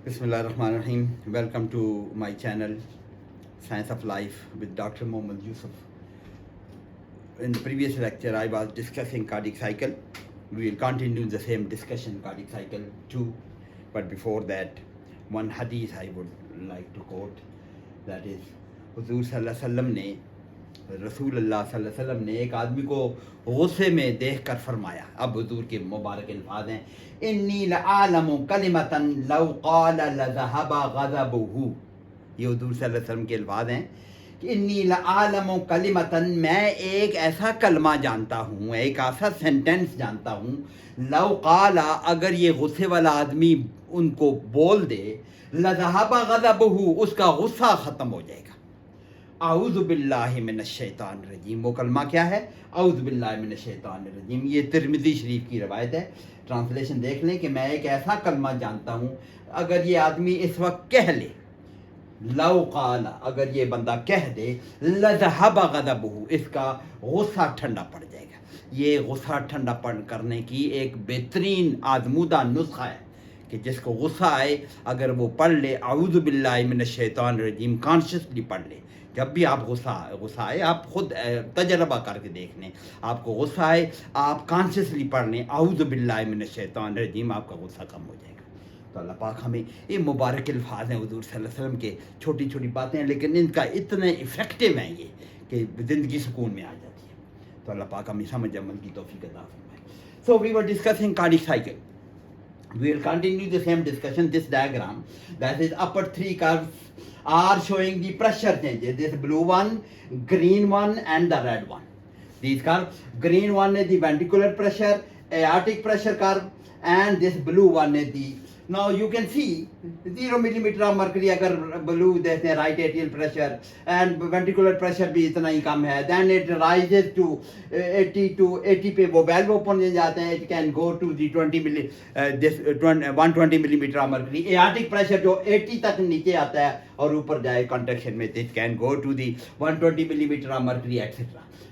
Bismillahirrahmanirrahim. Welcome to my channel, Science of Life with Dr. Muhammad Yousaf. In the previous lecture, I was discussing cardiac cycle. We will continue the same discussion, cardiac cycle 2. But before that, one hadith I would like to quote. That is, Huzur Sallallahu Alaihi Wasallam ने रसूल अल्लाह सल्लल्लाहु अलैहि वसल्लम ने एक आदमी को गुस्से में देख कर फरमाया। अब हुजूर के मुबारक अल्फाज हैं, इन्नी लआलमु कलिमतन लौ क़ाल लज़हबा ग़ज़बुहु। ये हुजूर सल्लल्लाहु अलैहि वसल्लम के अल्फाज हैं कि इन्नी लआलमु कलिमतन, मैं एक ऐसा कलमा जानता हूँ, एक ऐसा सेंटेंस जानता हूँ, लौ क़ाल, अगर ये गुस्से वाला आदमी उनको बोल दे, लज़हबा ग़ज़बुहु, उसका गुस्सा ख़त्म हो जाएगा। आऊज़ु बिल्लाहि मिनश शैतानिर रजीम। वो कलमा क्या है? आऊज़ु बिल्लाहि मिनश शैतानिर रजीम। ये तिरमिज़ी शरीफ की रवायत है। ट्रांसलेशन देख लें कि मैं एक ऐसा कलमा जानता हूँ, अगर ये आदमी इस वक्त कह ले, लौ क़ाल, अगर ये बंदा कह दे, लज़हबा ग़ज़बुहु, इसका गुस्सा ठंडा पड़ जाएगा। ये गुस्सा ठंडा करने की एक बेहतरीन आज़मूदा नुस्खा है कि जिसको गुस्सा आए, अगर वो पढ़ ले आऊज़ु बिल्लाहि मिनश शैतानिर रजीम, कॉन्शियसली पढ़ ले। जब भी आप गुस्सा आए, आप खुद तजर्बा करके देख लें, आपको गुस्सा आए, आप कॉन्शियसली पढ़ लें आऊज़ु बिल्लाहि मिनश शैतानिर रजीम, आपका गुस्सा कम हो जाएगा। तो अल्लाह पाक हमें, ये मुबारक अल्फाज हैं हुज़ूर सल्लल्लाहु अलैहि वसल्लम के, छोटी छोटी बातें हैं लेकिन इनका इतने इफ़ेक्टिव हैं ये कि ज़िंदगी सुकून में आ जाती है। तो अल्लाह पाक हमें समझ अमल की तौफीक अता फरमाए। So we were discussing cardiac cycle. We will continue the same discussion. This diagram, that is upper three curves are showing the pressure changes. This blue one, green one and the red one. These curves, green one is the ventricular pressure, aortic pressure curve, and this blue one is the, now you can see 0 millimeter of mercury अगर blue देखते हैं, right atrial pressure and ventricular pressure भी इतना ही कम है, then it rises to 80 पे वो valve open हो जाते हैं, it can go to the 120 millimeter of mercury. aortic pressure जो 80 तक नीचे आता है और ऊपर जाए contraction में, it can go to the 120 millimeter of mercury etc.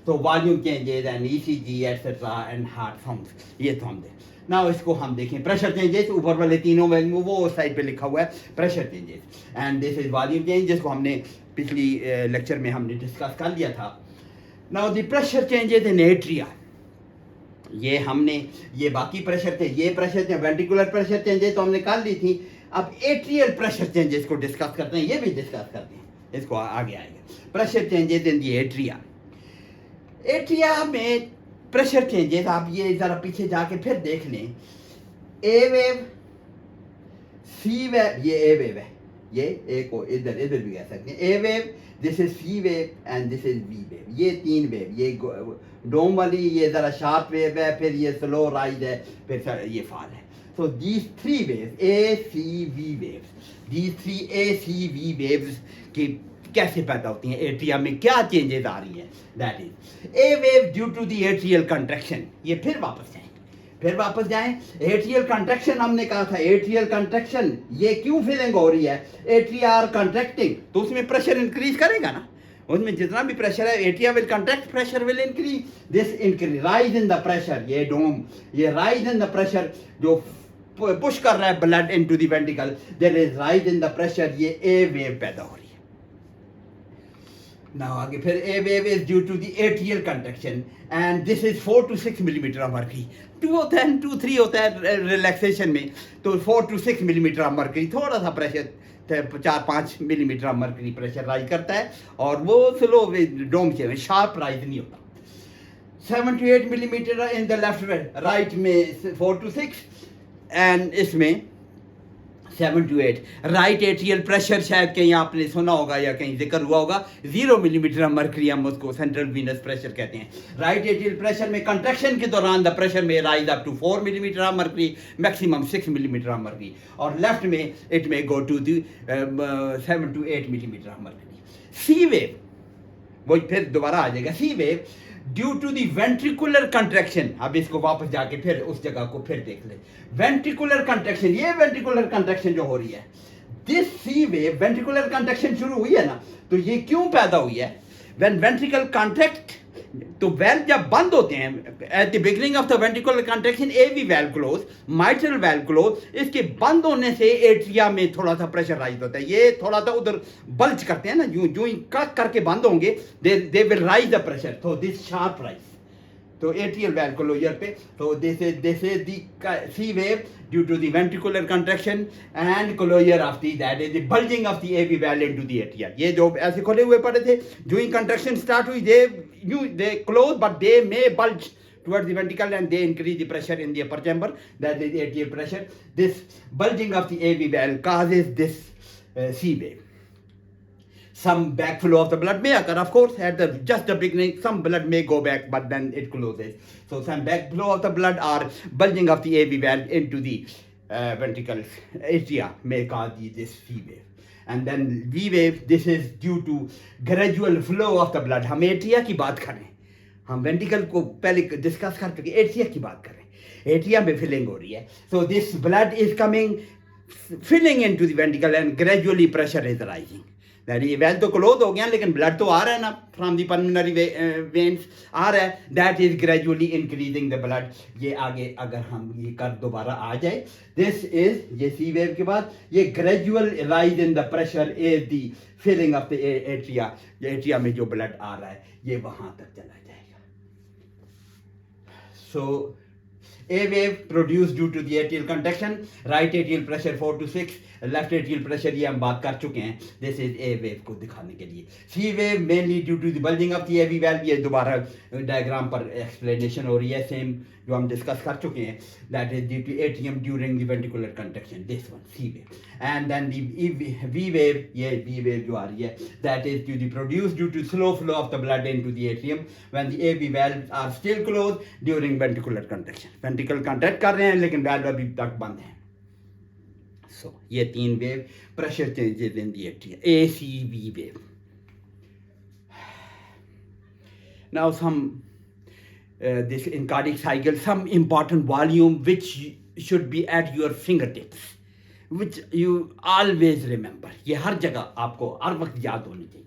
So volume changes and ECG etc. and heart sounds, ये तो हम देखें। नाउ इसको हम देखें, प्रेशर चेंजेस ऊपर वाले तीनों में, वो साइड पे लिखा हुआ है pressure changes, and this is volume change, जिसको हमने पिछली लेक्चर में हमने डिस्कस कर लिया था। Now the pressure changes in atria, ये हमने, ये बाकी प्रेशर थे, ये प्रेशर थे, वेंट्रिकुलर प्रेशर चेंजेस तो हमने कर ली थी। अब एट्रियल प्रेशर चेंजेस को डिस्कस करते हैं, ये भी डिस्कस करते हैं, इसको आगे आएगा। Pressure changes in the atria, atria में प्रेशर चेंजेस, आप ये ज़रा पीछे जाके फिर देख लें, ए वेव, सी वेव, ये ए वेव है, ये ए को इधर भी कह सकते हैं, A wave, this is C wave and this is V wave, ये तीन वेव, ये डोम वाली ये ज़रा शार्प वेव है, फिर ये स्लो राइज है, फिर ये फॉल है। So these three waves, A C V waves, these three A C V waves की कैसे पैदा होती हैं, एट्रिया में क्या चेंजेस आ रही हैं, that is A wave due to the atrial contraction. ये फिर वापस जाएं, एट्रियल कंट्रैक्शन हमने कहा था, एट्रियल कंट्रैक्शन ये क्यों फीलिंग हो रही है, एट्रिया आर कंट्रैक्टिंग, तो उसमें प्रेशर इंक्रीज करेगा ना, उसमें जितना भी प्रेशर है, atria will contract, pressure will increase, this increase, rise in the pressure, ये डोम, ये राइज इन द प्रेशर जो पुश कर रहा है blood into the ventricle, there is rise in the pressure, ये ए वेव पैदा हो रही है। Now आगे फिर A wave is due to the atrial contraction and this is 4 to 6 millimeter of mercury. 2 होता है, 2-3 होता है रिलैक्सेशन में, तो 4 to 6 millimeter of mercury, थोड़ा सा pressure 4-5 millimetre of mercury pressure rise करता है, और वो स्लो डोम से शार्प राइज नहीं होता। 7 to 8 millimeter in the left में, राइट में 4 to 6 एंड इसमें 7 to 8। राइट एट्रियल प्रेशर शायद कहीं आपने सुना होगा या कहीं जिक्र हुआ होगा, 0 मिलीमीटर मर्करी, हम उसको सेंट्रल वीनस प्रेशर कहते हैं। राइट एट्रियल प्रेशर में कंट्रैक्शन के दौरान द प्रेशर में rise up to 4 millimetre of mercury, maximum 6 millimetre of mercury, और लेफ्ट में इट में go to 7 to 8 millimetre of mercury. C wave, वो फिर दोबारा आ जाएगा, C wave due to the ventricular contraction. अब इसको वापस जाके फिर उस जगह को फिर देख ले, वेंट्रिकुलर कंट्रैक्शन, ये वेंट्रिकुलर कंट्रैक्शन जो हो रही है, this C wave, ventricular contraction शुरू हुई है ना, तो ये क्यों पैदा हुई है, व्हेन वेंट्रिकल कॉन्ट्रैक्ट तो वेल्व जब बंद होते हैं at the beginning of the ventricular contraction AV valve close, mitral valve close, इसके बंद होने से एट्रिया में थोड़ा सा प्रेशर राइज होता है, ये थोड़ा सा उधर बल्ज करते हैं ना, यूं ही कड़क करके बंद होंगे, they will rise the pressure, तो दिस शार्प राइज, तो atrial valve closure पे, तो this is the C wave due to the ventricular contraction and closure of the, that is the bulging of the AV valve into the atria. ये जो ऐसे खोले हुए पड़े थे, जो ही contraction start हुई, they close but they may bulge towards the ventricle and they increase the pressure in the upper chamber, that is the atrial pressure. This bulging of the AV valve causes this C wave. Some backflow of the blood may occur, of course, at just the beginning, some blood may go back, but then it closes. So some backflow of the blood or bulging of the AV valve into the ventricle atria may cause this V wave. And then V wave, this is due to gradual flow of the blood. हम atria की बात करें, हम ventricle को पहले discuss कर चुके, atria की बात करें, एट्रिया में फिलिंग हो रही है. So this blood is coming, filling into the ventricle and gradually pressure is rising. Well तो क्लोज हो गया लेकिन ब्लड तो आ रहा है ना फ्रॉम दी पल्मोनरी वेन्स आ रहा है, that is gradually increasing the blood. ये आगे अगर हम ये कर दोबारा आ जाए, दिस इज ये सी वेव के बाद ये gradual rise in the pressure is the filling of the atria. Atria में जो ब्लड आ रहा है ये वहां तक चला जाएगा. सो A wave produced due to the atrial contraction, right atrial pressure 4 to 6, left atrial pressure ये हम बात कर चुके हैं. This is A wave को दिखाने के लिए. C wave mainly due to the bulging of the AV valve, ये दोबारा डायग्राम पर explanation हो रही है, सेम जो हम डिस्कस कर चुके हैं. That is due to atrium during the ventricular contraction. This one C wave. And then the V wave, ये V wave जो आ रही है, that is produced due to slow flow of the blood into the atrium when the AV valves are still closed during ventricular contraction. Ventricle contract कर रहे हैं लेकिन valve अभी तक बंद है. So ये तीन wave, pressure changes in the atria, ACV wave. Now some this in cardiac cycle, some important volume which should be at your fingertips, which you always remember. ये हर जगह आपको हर वक्त याद होनी चाहिए.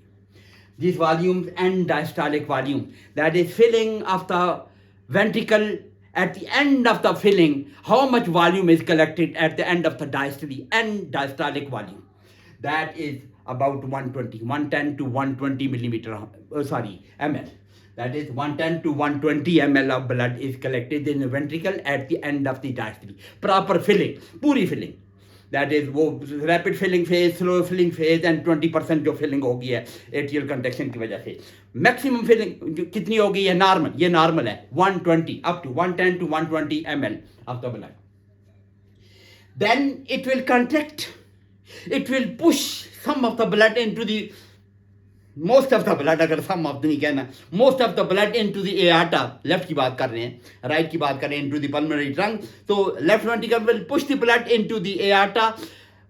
These volumes and diastolic volume, that is filling of the ventricle. At the end of the filling, how much volume is collected at the end of the diastole and diastolic volume? That is about 110 to 120 ml. That is 110 to 120 ml of blood is collected in the ventricle at the end of the diastole. Proper filling, पूरी filling. That is वो rapid filling phase, slow filling phase and 20% जो filling होगी है atrial contraction की वजह से. Maximum filling कितनी होगी है normal, ये normal है 120 up to 110 to 120 ml of the blood. Then it will contract, it will push some of the blood into the, most of the blood, अगर some of the नहीं कहना, most of the blood into the aorta, left की बात कर रहे हैं, right की बात कर रहे हैं, into the pulmonary trunk. So left ventricle will push the blood into the aorta,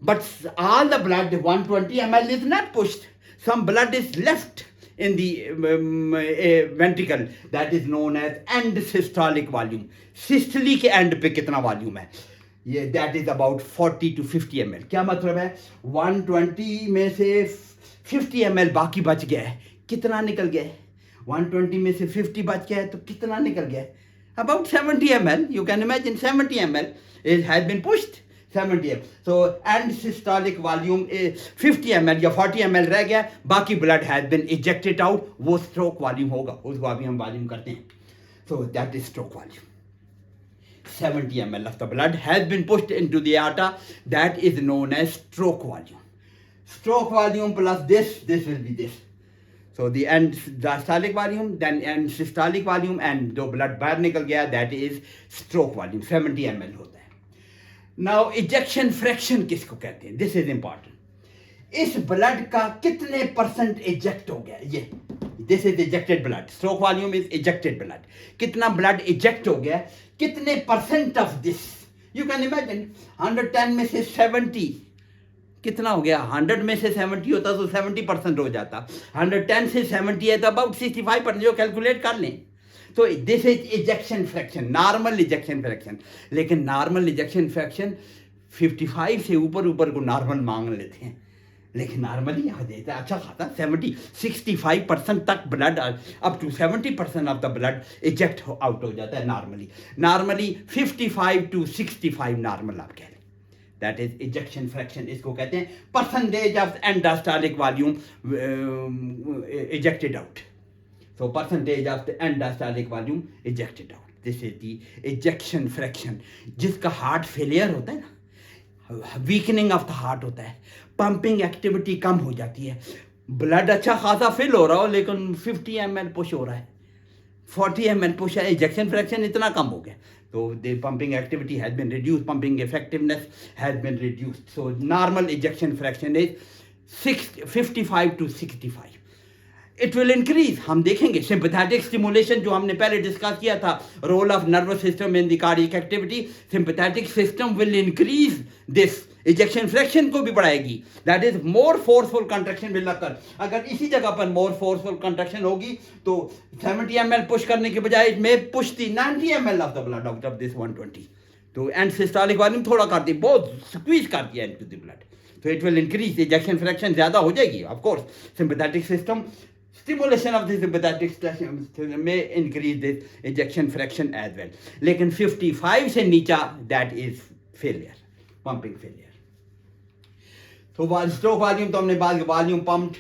but all the blood 120 ml is not pushed. Some blood is left in the ventricle, that is known as end systolic volume. Systole के end पे कितना volume है? ये that is about 40 to 50 ml. क्या मतलब है? 120 में से 50 ml बाकी बच गया है. कितना निकल गया है? 120 में से 50 बच गया है तो कितना निकल गया है? About 70 ml. You can imagine 70 ml has been pushed. 70 ml. So end systolic volume is 50 ml या 40 ml रह गया, बाकी blood has been ejected out. वो stroke volume होगा, उसको अभी हम volume करते हैं. So that is stroke volume. 70 ml of the blood has been pushed into the aorta. That is known as stroke volume. Stroke volume plus this will be this. So the end diastolic volume, then end systolic volume, and जो blood बाहर निकल गया, that is stroke volume. 70 ml होता है. Now ejection fraction किसको कहते हैं? This is important. इस blood का कितने % eject हो गया? ये this is ejected blood. Stroke volume is ejected blood. कितना blood eject हो गया? कितने % of this? You can imagine 110 में से 70 कितना हो गया? 100 में से 70 होता तो 70% हो जाता. 110 से 70 है तो अबाउट 65%, जो कैलकुलेट कर लें. तो this is ejection fraction, normal ejection fraction. लेकिन नॉर्मल इजेक्शन फ्रैक्शन 55 से ऊपर को नॉर्मल मांग लेते हैं. लेकिन नॉर्मली यहाँ देता है अच्छा खाता 65% तक blood up to 70% of the blood eject out हो जाता है नॉर्मली 55 to 65 नॉर्मल आप कह लें दैट इज इजेक्शन फ्रैक्शन इसको कहते हैं percentage of and diastolic volume ejected out so percentage of the end diastolic volume ejected out this is the ejection fraction जिसका हार्ट फेलियर होता है ना वीकनिंग ऑफ द हार्ट होता है pumping activity कम हो जाती है ब्लड अच्छा खासा फिल हो रहा हो लेकिन 50 ml पुश हो रहा है 40 ml पुश है इजेक्शन फ्रैक्शन इतना कम हो गया तो the pumping activity has been reduce pumping effectiveness has been reduced so normal ejection fraction is 55 to 65 it will increase हम देखेंगे सिंपैथेटिक स्टिमुलेशन जो हमने पहले डिस्कस किया था role of nervous system in the cardiac activity sympathetic system will increase this ejection fraction को भी बढ़ाएगी that is more forceful contraction will occur अगर इसी जगह पर मोर फोर्सफुल कंट्रैक्शन होगी तो 70 ml पुश करने के बजाय it may push the 90 ml of the blood out of this 120 तो एंड सिस्टोलिक वॉल्यूम थोड़ा करती बहुत स्क्वीज करती है इनटू द ब्लड तो it will increase ejection fraction ज्यादा हो जाएगी of course sympathetic system stimulation of the sympathetic system may increase this ejection fraction as well लेकिन 55 से नीचा that is failure pumping failure तो स्ट्रोक वॉल्यूम तो हमने बात वॉल्यूम पम्प्ड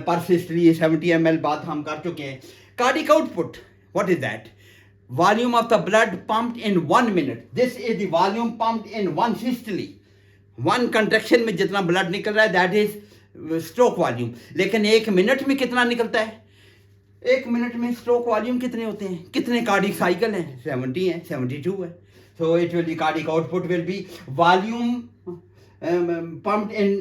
परसिस्टली 70 ml बात हम कर चुके हैं cardiac output what is that volume of the blood pumped in 1 minute this is the volume pumped in 1 systole 1 contraction में जितना ब्लड निकल रहा है दैट इज स्ट्रोक वॉल्यूम लेकिन 1 मिनट में कितना निकलता है 1 मिनट में स्ट्रोक वॉल्यूम कितने होते हैं कितने कार्डिक साइकिल हैं 70 है 72 है so it will be cardiac output will be volume pumped in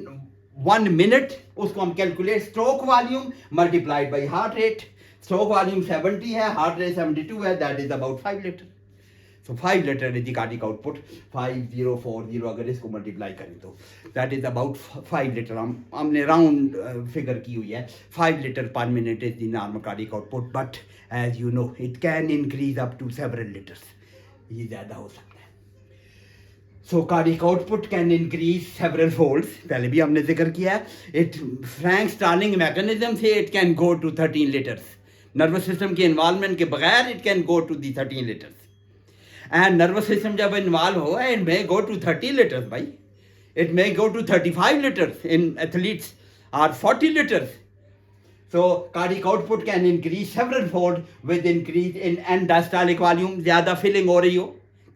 1 minute उसको हम calculate stroke volume multiplied by heart rate stroke volume 70 है हार्ट रेट 72 है that is about 5 litre so 5 litre is the cardiac output 5040 अगर इसको multiply करें तो that is about 5 litre हमने round figure की हुई है 5 लीटर पर minute is the normal cardiac output but as you know it can increase up to several litres ये ज़्यादा हो सकता है so cardiac output can increase several folds पहले भी हमने जिक्र किया है इट फ्रैंक स्टार्लिंग मैकेनिज्म से it can go to 13 litres nervous system के इन्वॉल्वमेंट के बगैर it can go to the 13 litres and nervous system जब involve हो it may go to 30 liters भाई it may go to 35 liters in athletes or 40 liters so cardiac output can increase several fold with increase in end diastolic volume ज़्यादा filling हो रही हो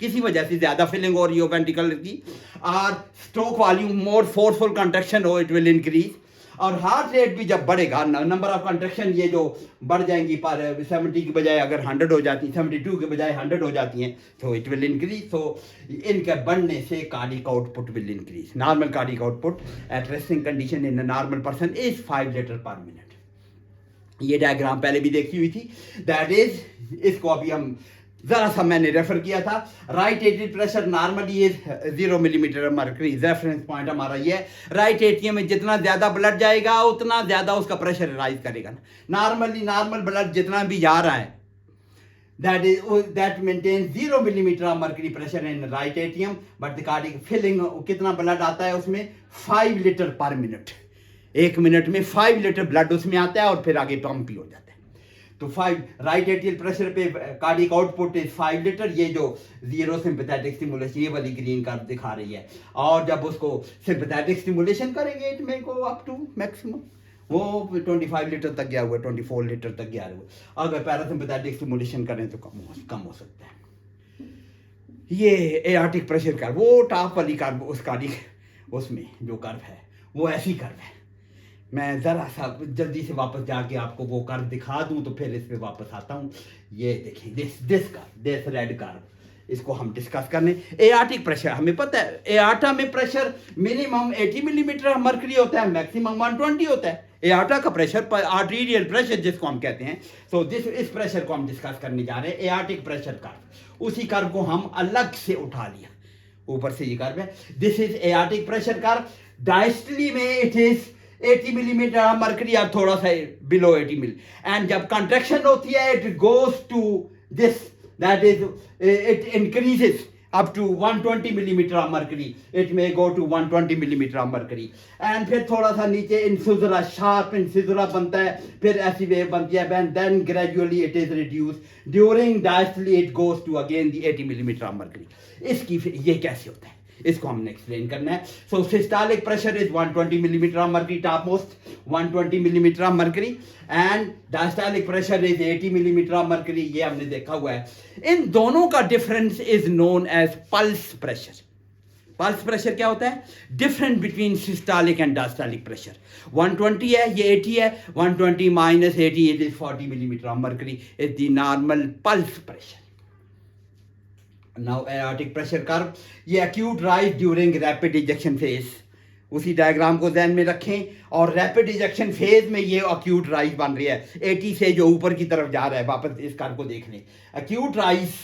किसी वजह से ज़्यादा filling हो रही हो ventricle की और stroke volume more forceful contraction हो it will increase और हार्ट रेट भी जब बढ़ेगा नंबर ऑफ कंट्रैक्शन ये जो बढ़ जाएंगी पर 70 की बजाय अगर 100 हो जाती 72 के बजाय 100 हो जाती हैं तो इट विल इंक्रीज तो इनके बढ़ने से cardiac output will increase normal cardiac output at resting condition in a normal person is 5 litre पर मिनट ये डायग्राम पहले भी देखी हुई थी दैट इज इसको अभी हम जरा सा मैंने रेफर किया था right atrial pressure normally is 0 millimetre mercury reference point हमारा ये राइट एट्रियम में जितना ज्यादा ब्लड जाएगा उतना ज्यादा उसका प्रेशर राइज करेगा नॉर्मल ब्लड जितना भी जा रहा है that maintains 0 millimeter of mercury pressure in right atrium but the cardiac filling कितना ब्लड आता है उसमें 5 लीटर पर मिनट 1 मिनट में 5 लीटर ब्लड उसमें आता है और फिर आगे पंप भी हो जाता है तो 5 राइट एट्रियल प्रेशर पे कार्डिक आउटपुट इज 5 लीटर ये जो जीरो सिंपैथेटिक स्टिमुलेशन ये वाली ग्रीन कर्व दिखा रही है और जब उसको सिंपैथेटिक स्टिमुलेशन करेंगे it may go up to maximum वो 25 लीटर तक गया हुआ 24 लीटर तक गया हुआ अगर पैरासिम्पैथेटिक स्टिमुलेशन करें तो कम हो सकता है ये एआर्टिक प्रेशर कर्व वो टॉप वाली कर्व उस कार्डिक उसमें जो कर्व है वो ऐसी कर्व है मैं ज़रा सा जल्दी से वापस जाके आपको वो कर्व दिखा दूं तो फिर इस पे वापस आता हूँ ये देखिए दिस रेड कर्व इसको हम डिस्कस करने एआर्टिक प्रेशर हमें पता है एआर्टा में प्रेशर मिनिमम 80 मिलीमीटर मर्करी होता है मैक्सिमम 120 होता है एआर्टा का प्रेशर आर्टीरियल प्रेशर जिसको हम कहते हैं तो इस प्रेशर को हम डिस्कस करने जा रहे हैं एआर्टिक प्रेशर कर्व उसी कर्व को हम अलग से उठा लिया ऊपर से ये कर्व है this is aortic pressure curve diastole में इट इज 80 मिलीमीटर मर्करी या थोड़ा सा बिलो 80 मिल एंड जब कंट्रैक्शन होती है it goes to this that is it increases up to 120 millimeter of mercury. It may go to 120 millimeter of mercury. And फिर थोड़ा सा नीचे incisura, sharp incisura बनता है, फिर ऐसी wave बनती है, and then gradually it is reduced. During diastole it goes to again the 80 millimeter of mercury. इसकी फिर ये कैसे होता है, इसको हमने एक्सप्लेन करना है. So systolic pressure is 120 millimetre of mercury, topmost 120 millimetre of mercury, and diastolic pressure is 80 millimetre of mercury. ये हमने देखा हुआ है. इन दोनों का difference is known as pulse pressure. Pulse pressure क्या होता है? Different between systolic and diastolic pressure. 120 है, ये 80 है. 120 minus 80 it is 40 millimetre of mercury is the normal pulse pressure. Now aortic pressure curve, ये acute rise during rapid ejection phase. उसी diagram को ध्यान में रखें और रैपिड इजेक्शन फेज में ये acute rise बन रही है 80 से जो ऊपर की तरफ जा रहा है. वापस इस कर्व को देख लें. acute rise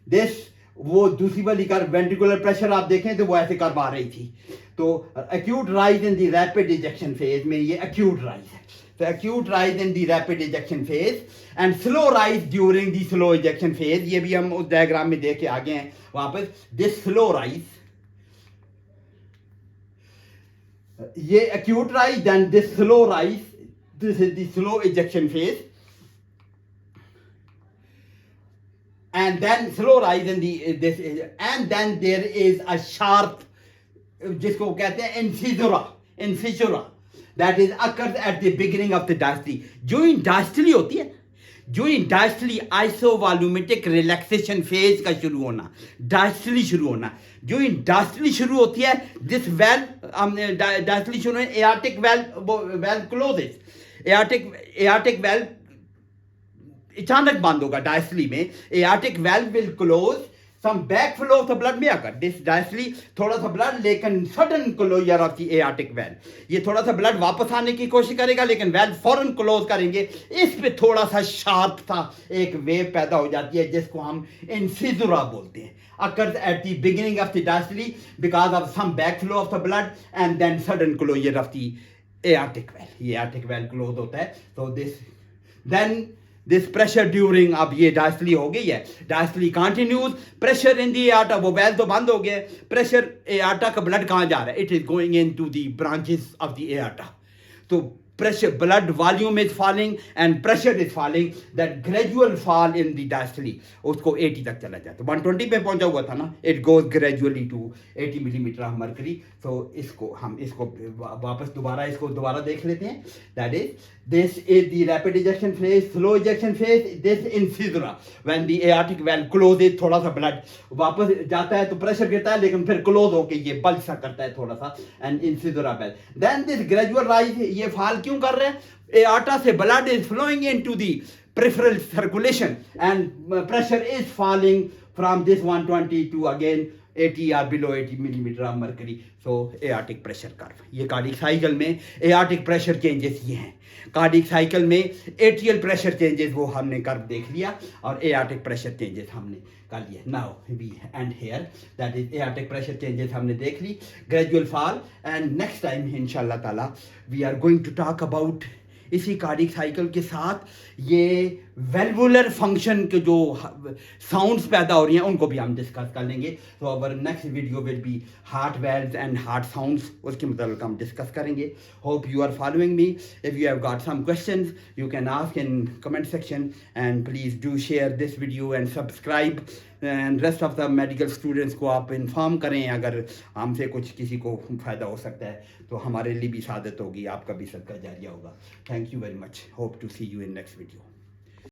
दिस, वो दूसरी वाली कर्व वेंट्रिकुलर प्रेशर आप देखें तो वो ऐसे कर्व आ रही थी. तो acute rise in the rapid ejection phase में ये acute rise है. So acute rise in the rapid ejection phase and slow rise during the slow ejection phase. ये भी हम उस डायग्राम में देख के आगे हैं वापस. This slow rise, ये acute rise, then this slow rise, this is the slow ejection phase, and then slow rise in the this is, and then there is a sharp, जिसको कहते हैं incisura, that is occurs at the beginning of the diastole. जो इन diastole होती है, जो इन diastole isovolumetric relaxation phase का शुरू होना, diastole शुरू होना, जो इन diastole शुरू होती है, this valve diastole शुरू है, aortic valve closes. aortic valve अचानक बंद होगा diastole में. aortic valve will close. Some backflow of the blood may occur. This diastole थोड़ा सा blood, लेकिन sudden closure of the aortic valve. ये थोड़ा सा blood वापस आने की कोशिश करेगा, लेकिन valve फौरन close करेंगे. इस पे थोड़ा सा sharp सा एक wave पैदा हो जाती है, जिसको हम incisura बोलते हैं. Occurs at the beginning of the diastole because of some backflow of the blood and then sudden closure of the aortic valve. ये aortic valve close होता है. So this pressure during, अब ये डायस्टोली हो गई है, डायस्टोली कंटिन्यूज. प्रेशर इन दी एआर्टा, वो well तो बंद हो गया. प्रेशर एआर्टा का ब्लड कहाँ जा रहा है? It is going into the branches of the aorta. तो pressure, blood volume is falling and pressure is falling. That gradual fall in the diastole उसको 80 तक चला जाता है. 120 पे पहुंचा हुआ था ना. It goes gradually to 80 millimeter of mercury. So इसको हम इसको वापस दोबारा देख लेते हैं. That is, this is the rapid ejection phase, slow ejection phase. This incisura, when the aortic valve closes, थोड़ा सा blood वापस जाता है तो pressure गिरता है, लेकिन फिर close होके ये bulge सा करता है थोड़ा सा, and incisura valve. Then this gradual rise, ये fall क्यों कर रहे हैं? aorta से blood is flowing into the peripheral circulation and pressure is falling from this 120 to again 80 or below 80 millimeter of mercury. So aortic pressure curve. ये cardiac cycle में aortic pressure changes ये हैं. Cardiac cycle में atrial pressure changes वो हमने curve देख लिया और aortic pressure changes हमने कर लिया. Now we end here. That is aortic pressure changes हमने देख ली. Gradual fall, and next time इंशाल्लाह ताला we are going to talk about इसी कार्डिक साइकिल के साथ ये वेल्वुलर फंक्शन के जो साउंड्स पैदा हो रही हैं उनको भी हम डिस्कस कर लेंगे. तो our next video will be heart valves and heart sounds, उसके मतलब हम डिस्कस करेंगे. Hope you are following me. If you have got some questions you can ask in comment section, and please do share this video and subscribe. And rest of the medical students को आप inform करें अगर हमसे कुछ किसी को फ़ायदा हो सकता है तो हमारे लिए भी सादत होगी, आपका भी सदका जारिया होगा. Thank you very much. Hope to see you in next video.